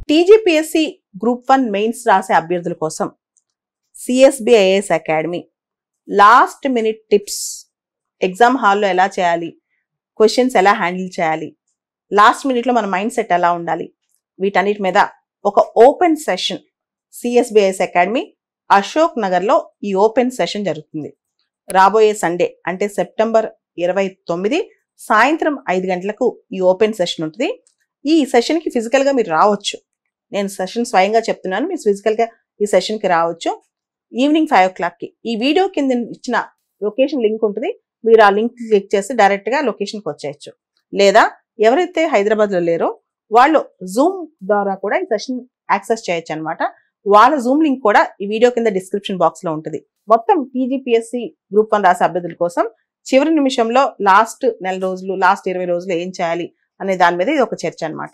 TGPSC group 1 mains రాసే అభ్యర్థుల కోసం CSB IAS academy last minute tips, exam హాల్లో ఎలా చేయాలి, క్వశ్చన్స్ ఎలా హ్యాండిల్ చేయాలి, లాస్ట్ మినిట్లో మన మైండ్ సెట్ ఎలా ఉండాలి, వీటన్నిటి మీద ఒక open session CSB IAS academy Ashok నగర్లో ఈ ఓపెన్ సెషన్ జరుగుతుంది. రాబోయే సండే అంటే సెప్టెంబర్ 29 సాయంత్రం 5 గంటలకు ఈ ఓపెన్ సెషన్ ఉంటుంది. ఈ సెషన్కి ఫిజికల్గా మీరు రావచ్చు. నేను సెషన్ స్వయంగా చెప్తున్నాను, మీరు ఫిజికల్గా ఈ సెషన్కి రావచ్చు. ఈవినింగ్ 5 o'clockకి ఈ వీడియో కింద ఇచ్చిన లొకేషన్ లింక్ ఉంటుంది. మీరు ఆ లింక్ క్లిక్ చేసి డైరెక్ట్గా లొకేషన్కి వచ్చేయచ్చు. లేదా ఎవరైతే హైదరాబాద్లో లేరో వాళ్ళు జూమ్ ద్వారా కూడా ఈ సెషన్ యాక్సెస్ చేయొచ్చు అనమాట. వాళ్ళ జూమ్ లింక్ కూడా ఈ వీడియో కింద డిస్క్రిప్షన్ బాక్స్లో ఉంటుంది. మొత్తం టీజీపీఎస్సీ గ్రూప్ 1 రాసే అభ్యర్థుల కోసం చివరి నిమిషంలో లాస్ట్ నెల రోజులు, లాస్ట్ 20 రోజులు ఏం చేయాలి అనే దాని మీద ఇది ఒక చర్చ అనమాట.